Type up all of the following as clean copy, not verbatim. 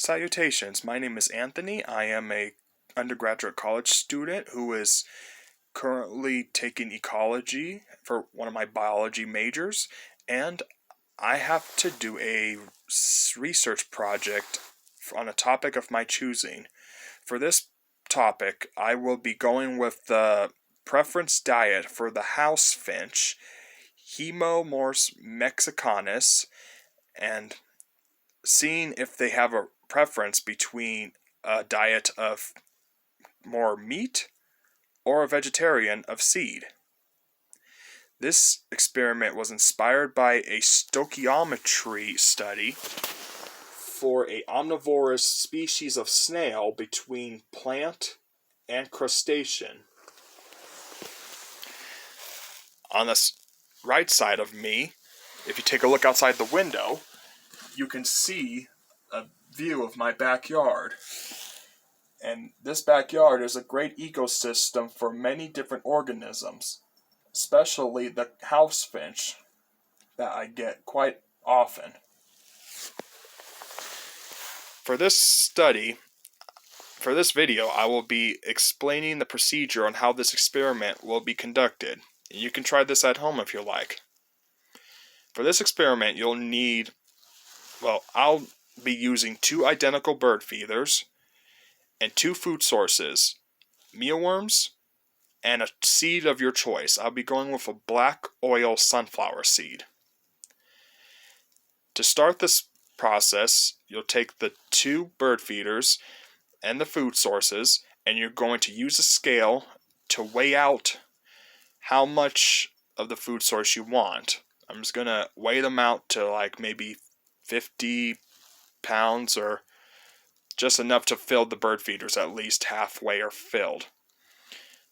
Salutations, my name is Anthony. I am a undergraduate college student who is currently taking ecology for one of my biology majors, and I have to do a research project on a topic of my choosing. For this topic, I will be going with the preference diet for the house finch, Hemomorph mexicanus, and seeing if they have a preference between a diet of more meat or a vegetarian of seed. This experiment was inspired by a stoichiometry study for a omnivorous species of snail between plant and crustacean. On the right side of me, if you take a look outside the window, you can see a view of my backyard. And this backyard is a great ecosystem for many different organisms, especially the house finch that I get quite often. For this video, I will be explaining the procedure on how this experiment will be conducted. You can try this at home if you like. For this experiment, you'll need, I'll be using 2 identical bird feeders and 2 food sources, mealworms and a seed of your choice. I'll be going with a black oil sunflower seed. To start this process, you'll take the 2 bird feeders and the food sources, and you're going to use a scale to weigh out how much of the food source you want. I'm just going to weigh them out to like maybe 50 pounds or just enough to fill the bird feeders, at least halfway are filled.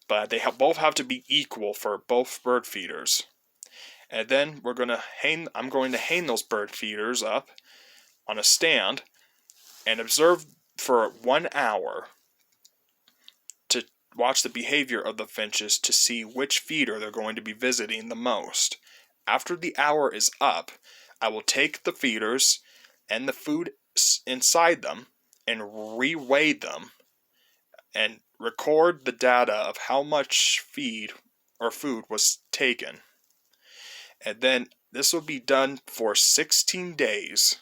But they both have to be equal for both bird feeders. And then I'm going to hang those bird feeders up on a stand and observe for 1 hour to watch the behavior of the finches to see which feeder they're going to be visiting the most. After the hour is up, I will take the feeders and the food inside them and re-weigh them and record the data of how much feed or food was taken. And then this will be done for 16 days.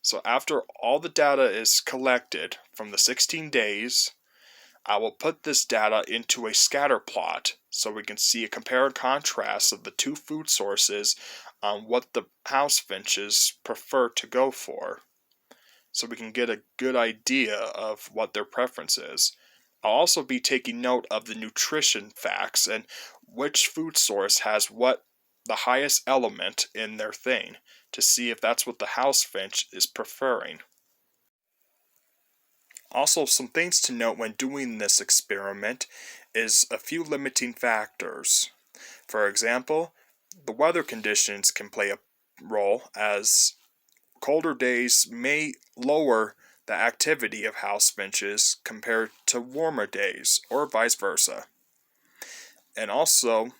So after all the data is collected from the 16 days, I will put this data into a scatter plot so we can see a compare and contrast of the 2 food sources on what the house finches prefer to go for, so we can get a good idea of what their preference is. I'll also be taking note of the nutrition facts and which food source has what the highest element in their thing to see if that's what the house finch is preferring. Also, some things to note when doing this experiment is a few limiting factors. For example, the weather conditions can play a role, as colder days may lower the activity of house finches compared to warmer days, or vice versa. And also,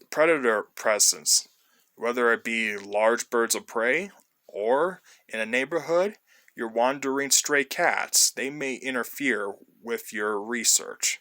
predator presence, whether it be large birds of prey or in a neighborhood, your wandering stray cats, they may interfere with your research.